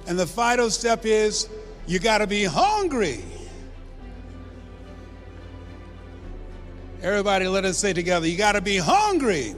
And the final step is you got to be hungry. Everybody, let us say together, you got to be hungry.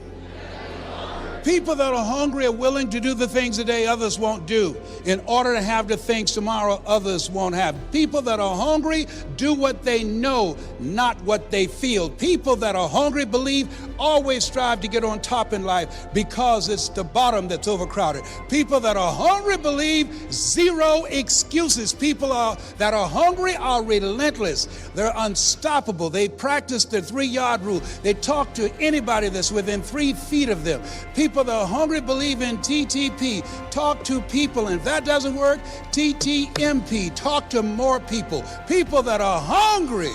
People that are hungry are willing to do the things today others won't do in order to have the things tomorrow others won't have. People that are hungry do what they know, not what they feel. People that are hungry believe always strive to get on top in life because it's the bottom that's overcrowded. People that are hungry believe zero excuses. People that are hungry are relentless. They're unstoppable. They practice the 3-yard rule. They talk to anybody that's within 3 feet of them. People that are hungry believe in TTP, talk to people, and if that doesn't work, TTMP, talk to more people. People that are hungry,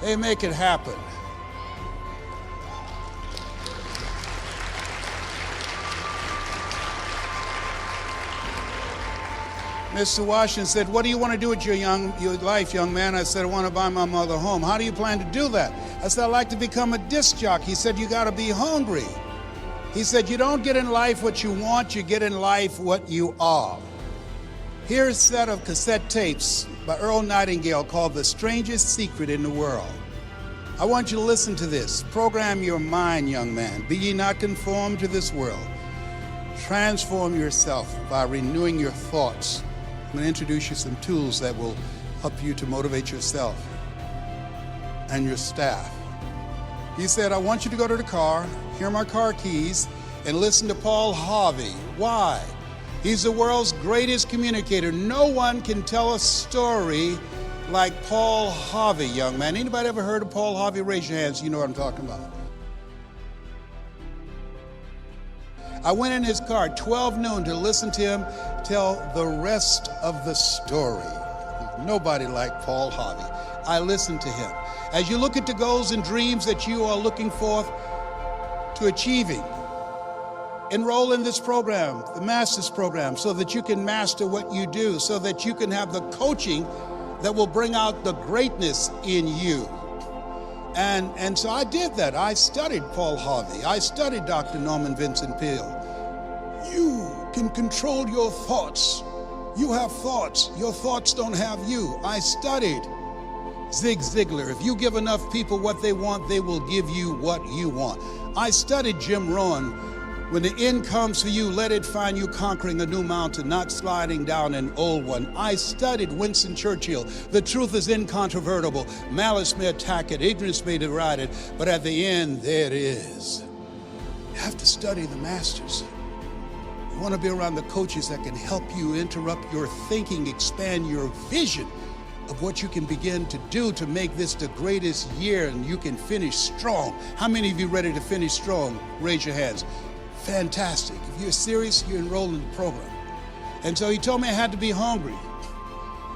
they make it happen. Mr. Washington said, what do you want to do with your life, young man? I said, I want to buy my mother a home. How do you plan to do that? I said, I'd like to become a disc jockey. He said, you got to be hungry. He said, you don't get in life what you want, you get in life what you are. Here's a set of cassette tapes by Earl Nightingale called The Strangest Secret in the World. I want you to listen to this. Program your mind, young man. Be ye not conformed to this world. Transform yourself by renewing your thoughts. I'm going to introduce you some tools that will help you to motivate yourself and your staff. He said, I want you to go to the car, hear my car keys, and listen to Paul Harvey. Why? He's the world's greatest communicator. No one can tell a story like Paul Harvey, young man. Anybody ever heard of Paul Harvey? Raise your hands, you know what I'm talking about. I went in his car 12 noon to listen to him tell the rest of the story. Nobody like Paul Harvey. I listened to him. As you look at the goals and dreams that you are looking forth to achieving, enroll in this program, the Master's Program, so that you can master what you do, so that you can have the coaching that will bring out the greatness in you. And so I did that. I studied Paul Harvey. I studied Dr. Norman Vincent Peale. You can control your thoughts. You have thoughts. Your thoughts don't have you. I studied Zig Ziglar. If you give enough people what they want, they will give you what you want. I studied Jim Rohn. When the end comes for you, let it find you conquering a new mountain, not sliding down an old one. I studied Winston Churchill. The truth is incontrovertible. Malice may attack it, ignorance may deride it, but at the end, there it is. You have to study the masters. You want to be around the coaches that can help you interrupt your thinking, expand your vision of what you can begin to do to make this the greatest year and you can finish strong. How many of you ready to finish strong? Raise your hands. Fantastic. If you're serious, you're enrolled in the program. And so he told me I had to be hungry.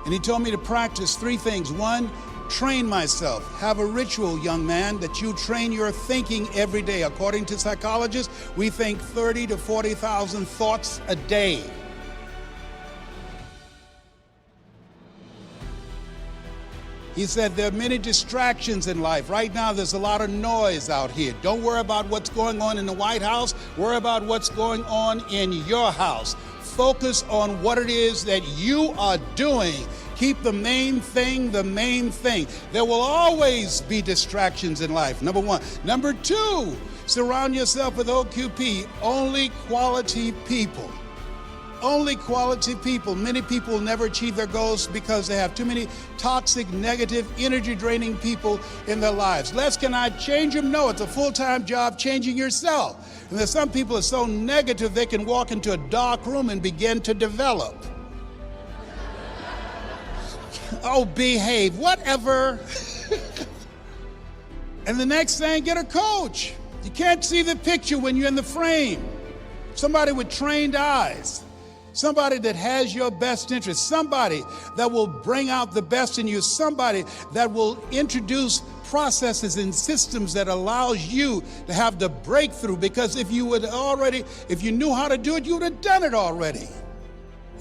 And he told me to practice 3 things. 1, train myself. Have a ritual, young man, that you train your thinking every day. According to psychologists, we think 30 to 40,000 thoughts a day. He said there are many distractions in life. Right now, there's a lot of noise out here. Don't worry about what's going on in the White House. Worry about what's going on in your house. Focus on what it is that you are doing. Keep the main thing the main thing. There will always be distractions in life, number 1. Number 2, surround yourself with OQP, only quality people. Only quality people. Many people will never achieve their goals because they have too many toxic, negative, energy-draining people in their lives. Les, can I change them? No, it's a full-time job changing yourself. And there's some people are so negative they can walk into a dark room and begin to develop. Oh, behave, whatever. And the next thing, get a coach. You can't see the picture when you're in the frame. Somebody with trained eyes. Somebody that has your best interest, somebody that will bring out the best in you, somebody that will introduce processes and systems that allows you to have the breakthrough, because if you knew how to do it, you would have done it already.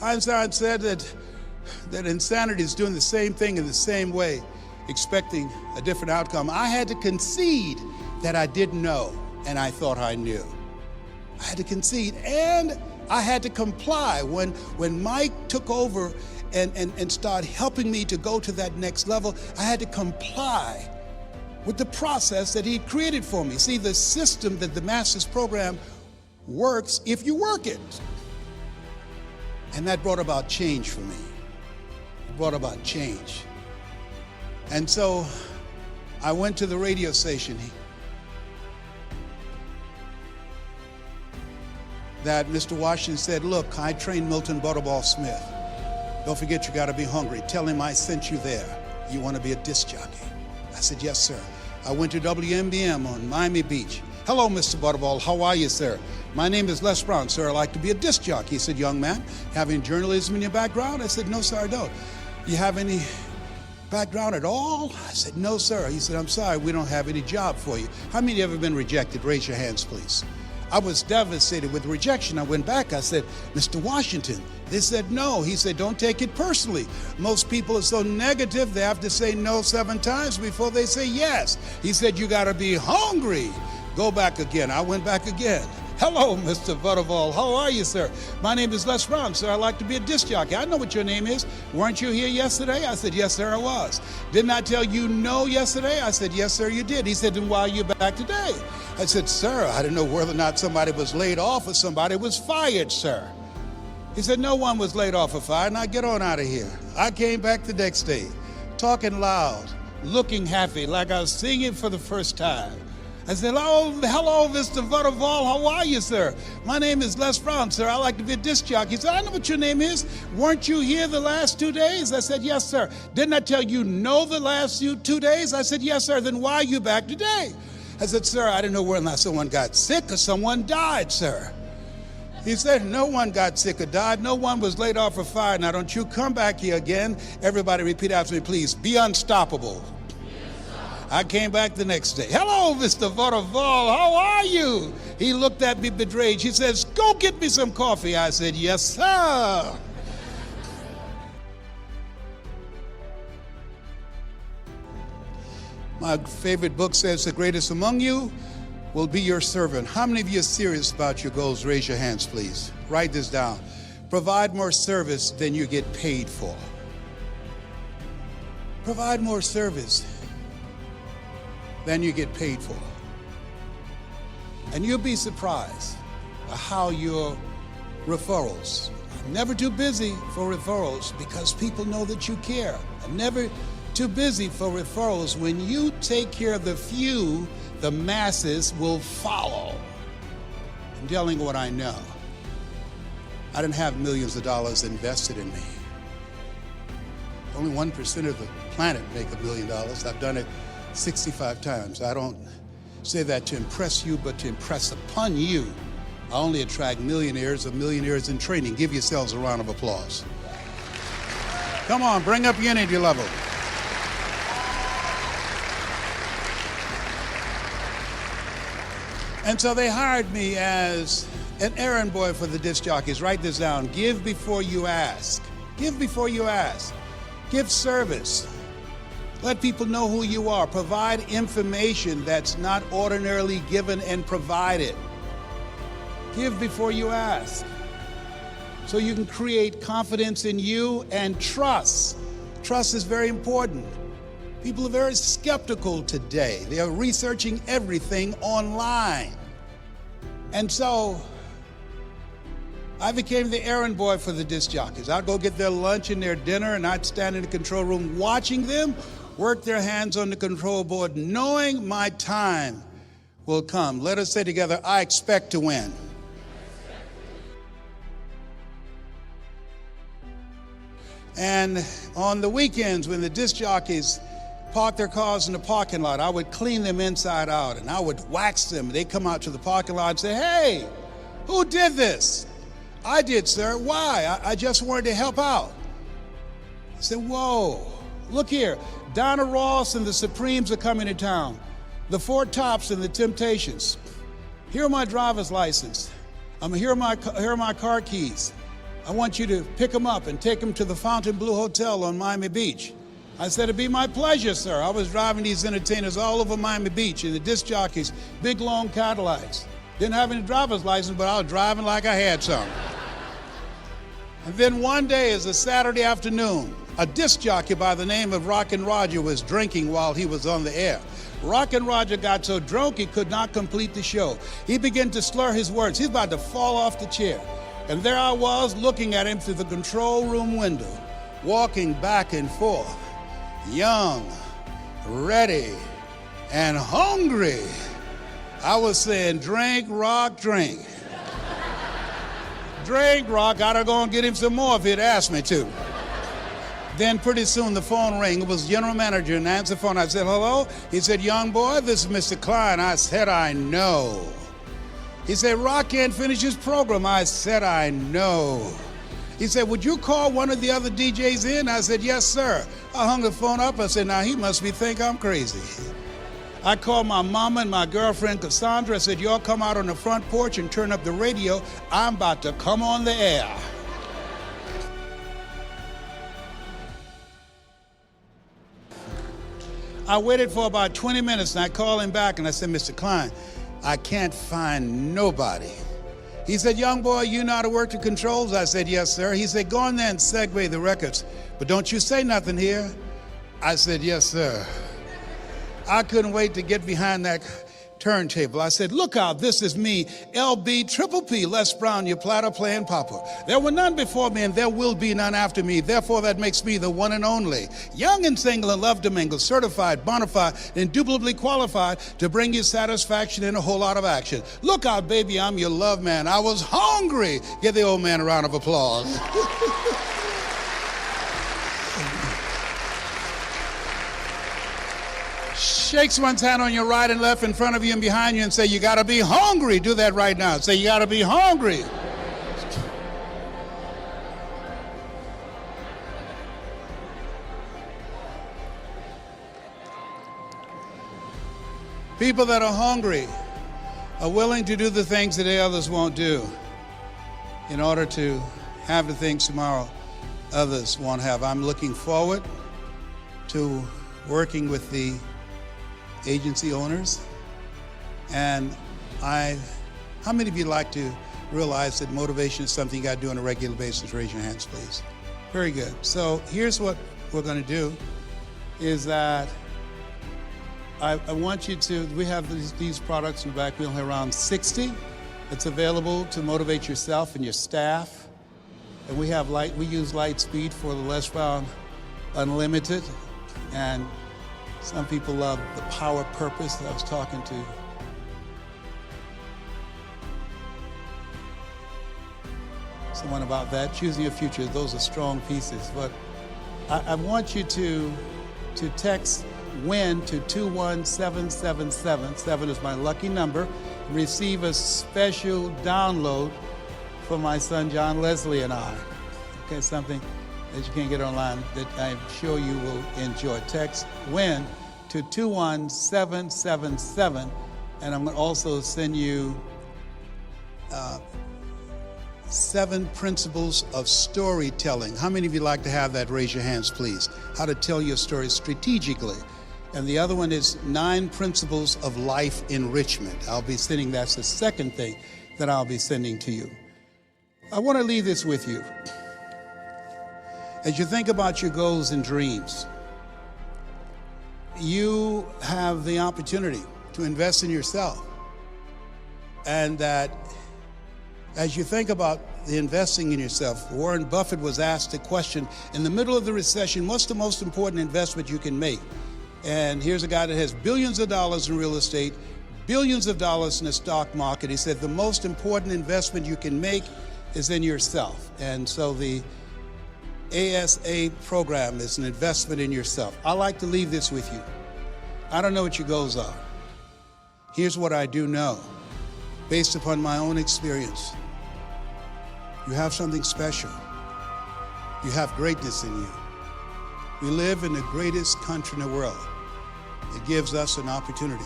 Einstein said that insanity is doing the same thing in the same way, expecting a different outcome. I had to concede that I didn't know and I thought I knew. I had to concede, and I had to comply. When Mike took over and started helping me to go to that next level, I had to comply with the process that he created for me. See, the system that the Master's Program works if you work it. And that brought about change for me. It brought about change. And so I went to the radio station that Mr. Washington said, look, I trained Milton Butterball Smith. Don't forget, you got to be hungry. Tell him I sent you there. You want to be a disc jockey? I said, yes, sir. I went to WMBM on Miami Beach. Hello, Mr. Butterball. How are you, sir? My name is Les Brown, sir. I'd like to be a disc jockey. He said, young man, having journalism in your background? I said, no, sir, I don't. You have any background at all? I said, no, sir. He said, I'm sorry, we don't have any job for you. How many have ever been rejected? Raise your hands, please. I was devastated with rejection. I went back. I said, Mr. Washington. They said no. He said, don't take it personally. Most people are so negative, they have to say no 7 times before they say yes. He said, you got to be hungry. Go back again. I went back again. Hello, Mr. Butterball. How are you, sir? My name is Les Brown, sir. I'd like to be a disc jockey. I know what your name is. Weren't you here yesterday? I said, yes, sir, I was. Didn't I tell you no yesterday? I said, yes, sir, you did. He said, then why are you back today? I said, sir, I didn't know whether or not somebody was laid off or somebody was fired, sir. He said, no one was laid off or fired. Now get on out of here. I came back the next day, talking loud, looking happy, like I was singing for the first time. I said, hello, Mr. Butterball. How are you, sir? My name is Les Brown, sir. I'd like to be a disc jockey. He said, I know what your name is. Weren't you here the last 2 days? I said, yes, sir. Didn't I tell you no the last 2 days? I said, yes, sir. Then why are you back today? I said, sir, I didn't know whether or not someone got sick or someone died, sir. He said, no one got sick or died. No one was laid off or fired. Now, don't you come back here again. Everybody repeat after me, please. Be unstoppable. I came back the next day. Hello, Mr. Butterball. How are you? He looked at me betrayed. He says, go get me some coffee. I said, yes, sir. My favorite book says, the greatest among you will be your servant. How many of you are serious about your goals? Raise your hands, please. Write this down. Provide more service than you get paid for. Provide more service than you get paid for. And you'll be surprised at how your referrals, I'm never too busy for referrals because people know that you care. I'm never too busy for referrals. When you take care of the few, the masses will follow. I'm telling you what I know. I didn't have millions of dollars invested in me. Only 1% of the planet make $1 million. I've done it 65 times. I don't say that to impress you, but to impress upon you. I only attract millionaires or millionaires in training. Give yourselves a round of applause. Come on, bring up your energy level. And so they hired me as an errand boy for the disc jockeys. Write this down. Give before you ask. Give before you ask. Give service. Let people know who you are. Provide information that's not ordinarily given and provided. Give before you ask. So you can create confidence in you and trust. Trust is very important. People are very skeptical today. They are researching everything online. And so I became the errand boy for the disc jockeys. I'd go get their lunch and their dinner, and I'd stand in the control room watching them work their hands on the control board, knowing my time will come. Let us say together, I expect to win. And on the weekends when the disc jockeys park their cars in the parking lot, I would clean them inside out and I would wax them. They'd come out to the parking lot and say, hey, who did this? I did, sir. Why? I just wanted to help out. I said, whoa, look here. Donna Ross and the Supremes are coming to town. The Four Tops and the Temptations. Here are my driver's license. Here are my car keys. I want you to pick them up and take them to the Fontainebleau Hotel on Miami Beach. I said, it'd be my pleasure, sir. I was driving these entertainers all over Miami Beach in the disc jockeys, big long Cadillacs. Didn't have any driver's license, but I was driving like I had some. And then one day, it's a Saturday afternoon, a disc jockey by the name of Rockin' Roger was drinking while he was on the air. Rockin' Roger got so drunk he could not complete the show. He began to slur his words. He's about to fall off the chair. And there I was looking at him through the control room window, walking back and forth, young, ready, and hungry. I was saying, drink, rock, drink. Drink, rock, gotta go and get him some more if he'd asked me to. Then pretty soon the phone rang. It was general manager and answered the phone. I said, hello? He said, young boy, this is Mr. Klein. I said, I know. He said, Rock can't finish his program. I said, I know. He said, would you call one of the other DJs in? I said, yes, sir. I hung the phone up. I said, now he must think I'm crazy. I called my mama and my girlfriend, Cassandra. I said, y'all come out on the front porch and turn up the radio. I'm about to come on the air. I waited for about 20 minutes and I called him back and I said, Mr. Klein, I can't find nobody. He said, young boy, you know how to work the controls? I said, yes, sir. He said, go in there and segue the records, but don't you say nothing here. I said, yes, sir. I couldn't wait to get behind that turntable. I said, look out, this is me, LB Triple P, Les Brown, your platter playing papa. There were none before me and there will be none after me. Therefore, that makes me the one and only. Young and single and love to mingle, certified, bona fide, indubitably qualified to bring you satisfaction and a whole lot of action. Look out, baby, I'm your love man. I was hungry. Give the old man a round of applause. Shake someone's hand on your right and left in front of you and behind you and say, you gotta be hungry. Do that right now. Say, you gotta be hungry. People that are hungry are willing to do the things that others won't do in order to have the things tomorrow others won't have. I'm looking forward to working with the agency owners, and how many of you like to realize that motivation is something you got to do on a regular basis? Raise your hands, please. Very good. So here's what we're going to do, is that I want you to, we have these products in the back. We only have around 60. It's available to motivate yourself and your staff. And we use Lightspeed for the Les Brown Unlimited, and some people love the power purpose that I was talking to. Someone about that. Choosing your future, those are strong pieces. But I want you to text WIN to 21777. 7 is my lucky number. Receive a special download for my son John Leslie and I. Okay, something that you can't get online that I'm sure you will enjoy. Text WIN to 21777, and I'm going to also send you 7 principles of storytelling. How many of you like to have that? Raise your hands, please. How to tell your story strategically. And the other one is 9 principles of life enrichment. I'll be sending, that's the second thing that I'll be sending to you. I want to leave this with you. As you think about your goals and dreams, you have the opportunity to invest in yourself. And that as you think about the investing in yourself, Warren Buffett was asked a question in the middle of the recession, what's the most important investment you can make? And here's a guy that has billions of dollars in real estate, billions of dollars in the stock market. He said the most important investment you can make is in yourself. And so the ASA program is an investment in yourself. I like to leave this with you. I don't know what your goals are. Here's what I do know, based upon my own experience. You have something special. You have greatness in you. We live in the greatest country in the world. It gives us an opportunity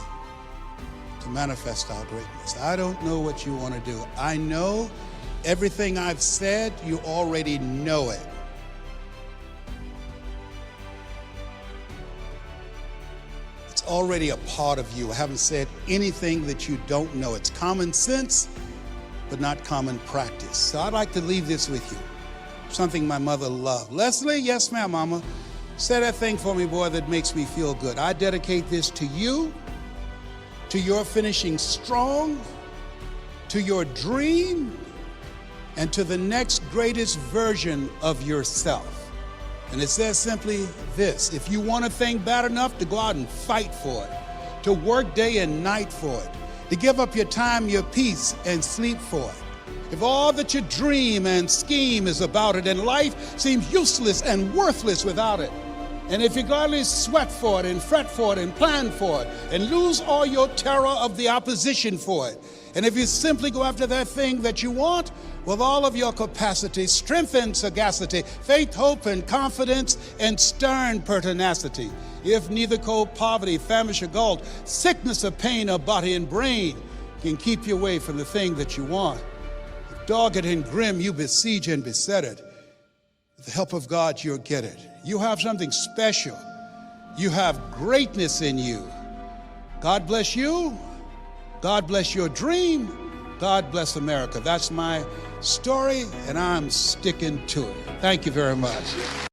to manifest our greatness. I don't know what you want to do. I know everything I've said, you already know it. It's already a part of you. I haven't said anything that you don't know. It's common sense, but not common practice. So I'd like to leave this with you. something my mother loved. Leslie, yes ma'am, mama. Say that thing for me, boy, that makes me feel good. I dedicate this to you, to your finishing strong, to your dream, and to the next greatest version of yourself. And it says simply this: if you want a thing bad enough, to go out and fight for it, to work day and night for it, to give up your time, your peace, and sleep for it. If all that you dream and scheme is about it, and life seems useless and worthless without it, and if you gladly sweat for it and fret for it and plan for it and lose all your terror of the opposition for it, and if you simply go after that thing that you want with all of your capacity, strength and sagacity, faith, hope and confidence, and stern pertinacity, if neither cold poverty, famish or gold, sickness or pain or body and brain can keep you away from the thing that you want, if dogged and grim you besiege and beset it, with the help of God you'll get it. You have something special. You have greatness in you. God bless you. God bless your dream. God bless America. That's my story, and I'm sticking to it. Thank you very much.